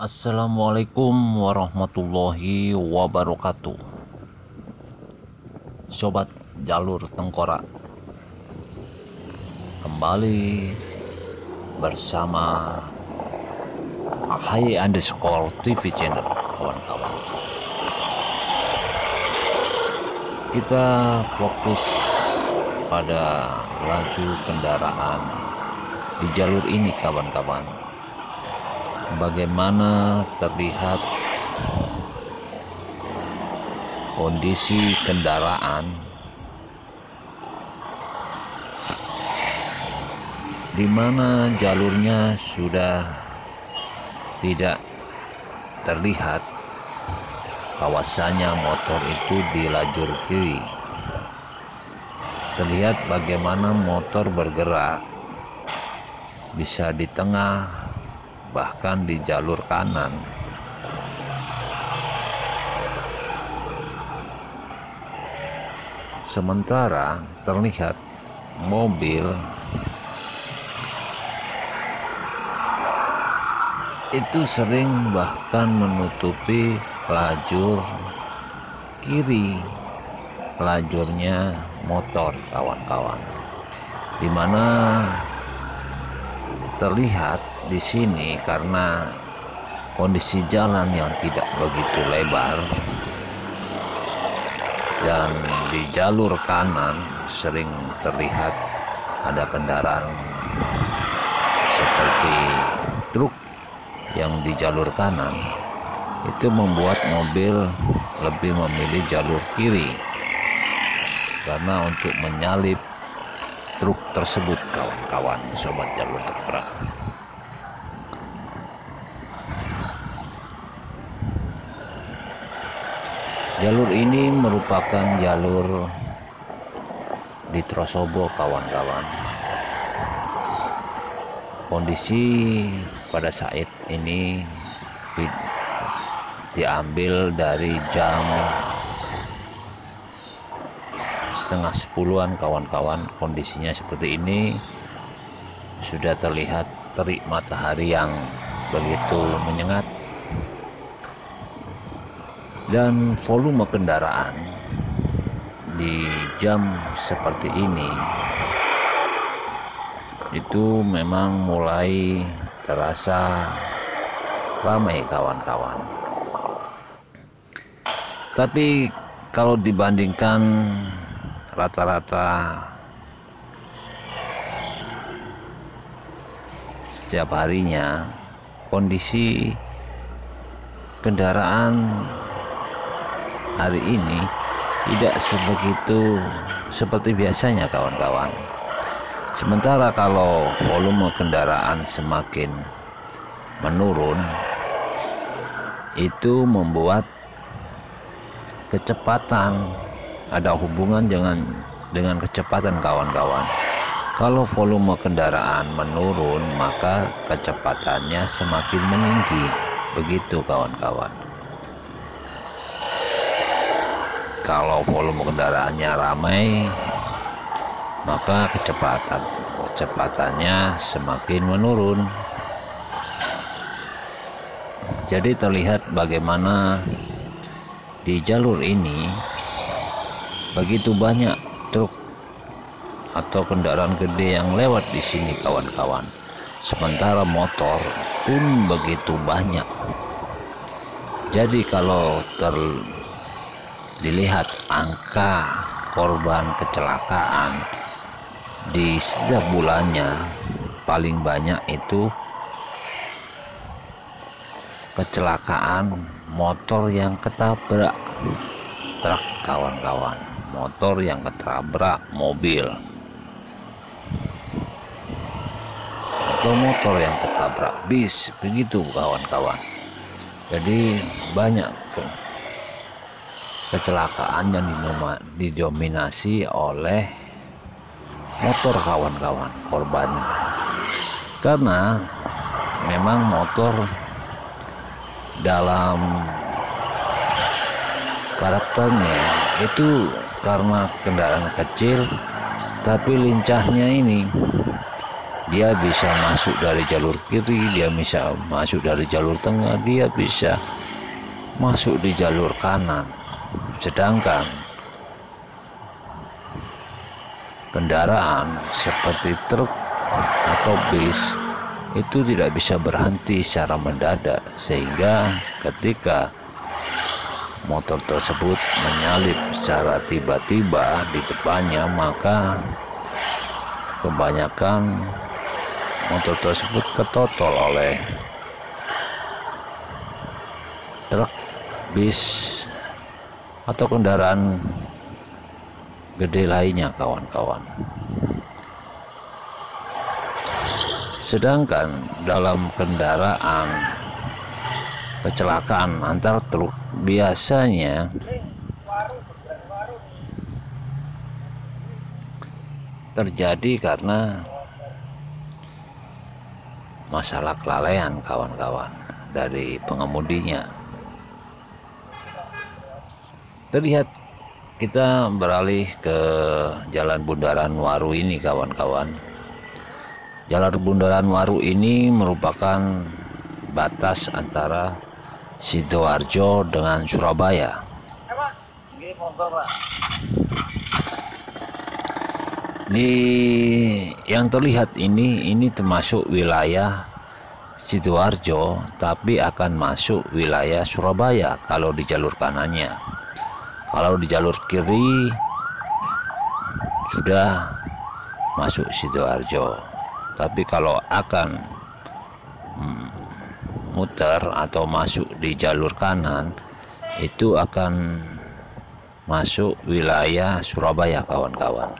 Assalamualaikum warahmatullahi wabarakatuh. Sobat Jalur Tengkorak, kembali bersama @TV channel, kawan-kawan. Kita fokus pada laju kendaraan di jalur ini, kawan-kawan. Bagaimana terlihat kondisi kendaraan di mana jalurnya sudah tidak terlihat bahwasanya motor itu di lajur kiri. Terlihat bagaimana motor bergerak bisa di tengah, bahkan di jalur kanan. Sementara terlihat mobil itu sering bahkan menutupi lajur kiri, lajurnya motor, kawan-kawan, dimana terlihat di sini karena kondisi jalan yang tidak begitu lebar dan di jalur kanan sering terlihat ada kendaraan seperti truk yang di jalur kanan. Itu membuat mobil lebih memilih jalur kiri karena untuk menyalip truk tersebut, kawan-kawan, sobat Jalur Tengkorak. Jalur ini merupakan jalur di Trosobo, kawan-kawan. Kondisi pada saat ini diambil dari jam 9:30-an, kawan-kawan. Kondisinya seperti ini, sudah terlihat terik matahari yang begitu menyengat dan volume kendaraan di jam seperti ini itu memang mulai terasa ramai, kawan-kawan. Tapi kalau dibandingkan rata-rata setiap harinya, kondisi kendaraan hari ini tidak sebegitu seperti biasanya, kawan-kawan. Sementara kalau volume kendaraan semakin menurun, itu membuat kecepatan ada hubungan dengan kecepatan, kawan-kawan. Kalau volume kendaraan menurun, maka kecepatannya semakin meninggi. Begitu, kawan-kawan. Kalau volume kendaraannya ramai, maka kecepatannya semakin menurun. Jadi terlihat bagaimana di jalur ini begitu banyak truk atau kendaraan gede yang lewat di sini, kawan-kawan. Sementara motor pun begitu banyak. Jadi kalau dilihat angka korban kecelakaan di setiap bulannya, paling banyak itu kecelakaan motor yang ketabrak truk, kawan-kawan. Motor yang ketabrak mobil atau motor yang ketabrak bis, begitu, kawan-kawan. Jadi banyak kecelakaan yang didominasi oleh motor, kawan-kawan, korbannya. Karena memang motor dalam karakternya itu karena kendaraan kecil, tapi lincahnya ini dia bisa masuk dari jalur kiri, dia bisa masuk dari jalur tengah, dia bisa masuk di jalur kanan. Sedangkan kendaraan seperti truk atau bis itu tidak bisa berhenti secara mendadak, sehingga ketika motor tersebut menyalip secara tiba-tiba di depannya, maka kebanyakan motor tersebut ketotol oleh truk, bis, atau kendaraan gede lainnya, kawan-kawan. Sedangkan dalam kendaraan kecelakaan antar truk biasanya terjadi karena masalah kelalaian, kawan-kawan, dari pengemudinya. Terlihat kita beralih ke Jalan Bundaran Waru ini, kawan-kawan. Jalan Bundaran Waru ini merupakan batas antara Sidoarjo dengan Surabaya. Di yang terlihat ini termasuk wilayah Sidoarjo, tapi akan masuk wilayah Surabaya kalau di jalur kanannya. Kalau di jalur kiri sudah masuk Sidoarjo. Tapi kalau akan muter atau masuk di jalur kanan, itu akan masuk wilayah Surabaya, kawan-kawan.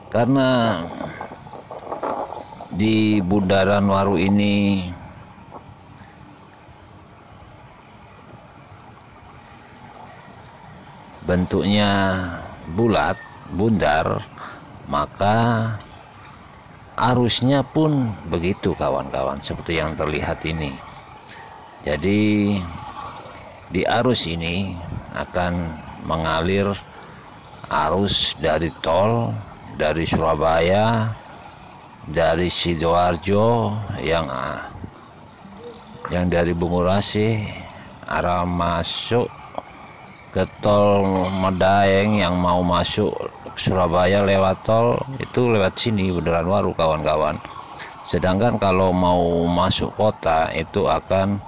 Karena di Bundaran Waru ini bentuknya bulat, bundar, maka arusnya pun begitu, kawan-kawan, seperti yang terlihat ini. Jadi di arus ini akan mengalir arus dari tol, dari Surabaya, dari Sidoarjo, yang dari Bungurasi arah masuk ke tol Medaeng, yang mau masuk Surabaya lewat tol itu lewat sini, Bundaran Waru, kawan-kawan. Sedangkan kalau mau masuk kota itu akan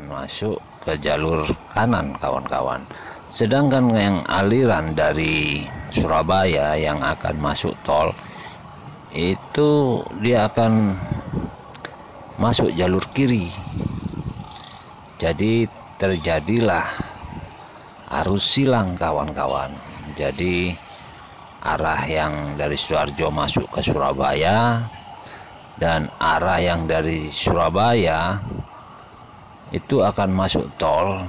masuk ke jalur kanan, kawan-kawan. Sedangkan yang aliran dari Surabaya yang akan masuk tol itu dia akan masuk jalur kiri. Jadi terjadilah arus silang, kawan-kawan. Jadi arah yang dari Sidoarjo masuk ke Surabaya dan arah yang dari Surabaya itu akan masuk tol,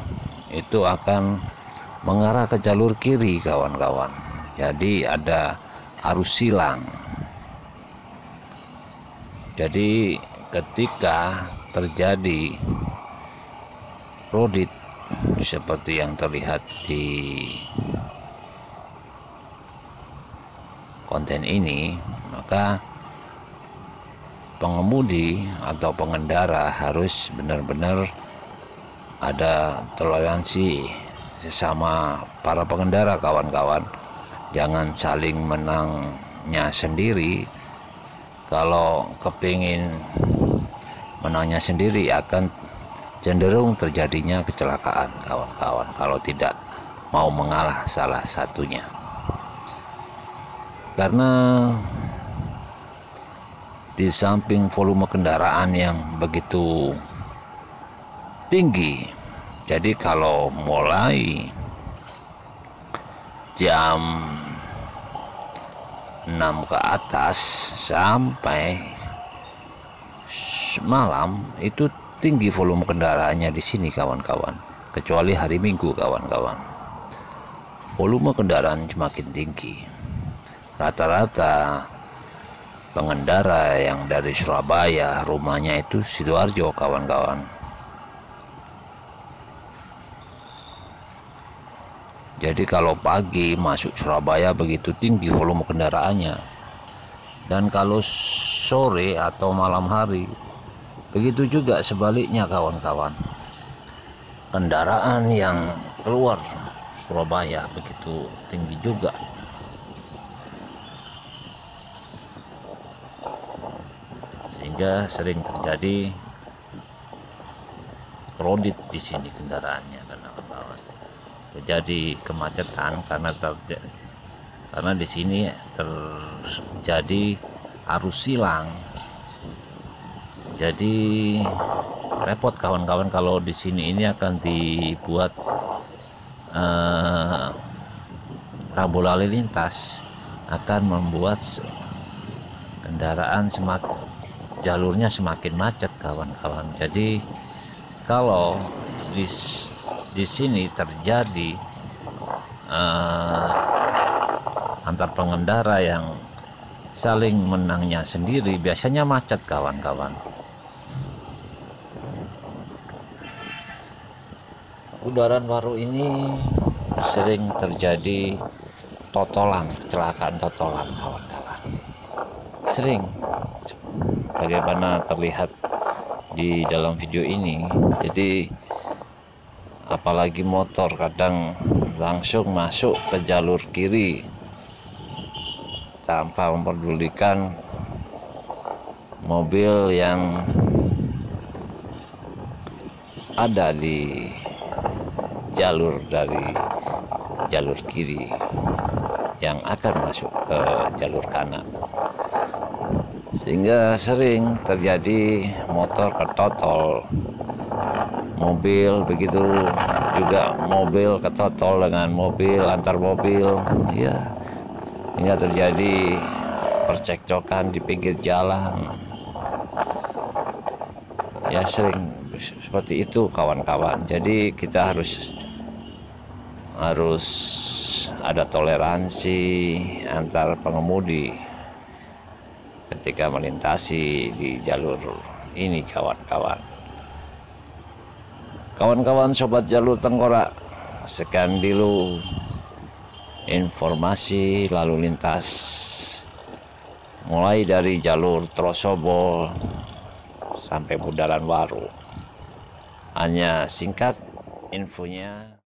itu akan mengarah ke jalur kiri, kawan-kawan. Jadi ada arus silang. Jadi ketika terjadi rodit seperti yang terlihat di konten ini, maka pengemudi atau pengendara harus benar-benar ada toleransi sesama para pengendara, kawan-kawan. Jangan saling menangnya sendiri. Kalau kepingin menangnya sendiri akan cenderung terjadinya kecelakaan, kawan-kawan, kalau tidak mau mengalah salah satunya. Karena di samping volume kendaraan yang begitu tinggi, jadi kalau mulai jam 6 ke atas sampai malam itu tinggi volume kendaraannya di sini, kawan-kawan. Kecuali hari Minggu, kawan-kawan, volume kendaraan semakin tinggi. Rata-rata pengendara yang dari Surabaya rumahnya itu Sidoarjo, kawan-kawan. Jadi kalau pagi masuk Surabaya begitu tinggi volume kendaraannya, dan kalau sore atau malam hari begitu juga sebaliknya kawan-kawan. Kendaraan yang keluar Surabaya begitu tinggi juga. Sehingga sering terjadi kredit di sini kendaraannya, terjadi kemacetan karena di sini terjadi arus silang. Jadi repot kawan-kawan kalau di sini ini akan dibuat rambu lalu lintas, akan membuat kendaraan jalurnya semakin macet kawan-kawan. Jadi kalau di sini terjadi antar pengendara yang saling menangnya sendiri, biasanya macet kawan-kawan. Bundaran Waru ini sering terjadi kecelakaan totolan kawan-kawan. Sering, bagaimana terlihat di dalam video ini. Jadi apalagi motor kadang langsung masuk ke jalur kiri tanpa memperdulikan mobil yang ada di jalur kiri yang akan masuk ke jalur kanan, sehingga sering terjadi motor ketotol, mobil begitu juga, mobil ketotol dengan mobil, antar mobil, ya, hingga terjadi percekcokan di pinggir jalan. Ya sering seperti itu kawan-kawan. Jadi kita harus ada toleransi antar pengemudi ketika melintasi di jalur ini kawan-kawan. Kawan-kawan sobat jalur tengkorak, sekian dulu informasi lalu lintas mulai dari jalur Trosobo sampai Bundaran Waru. Hanya singkat infonya.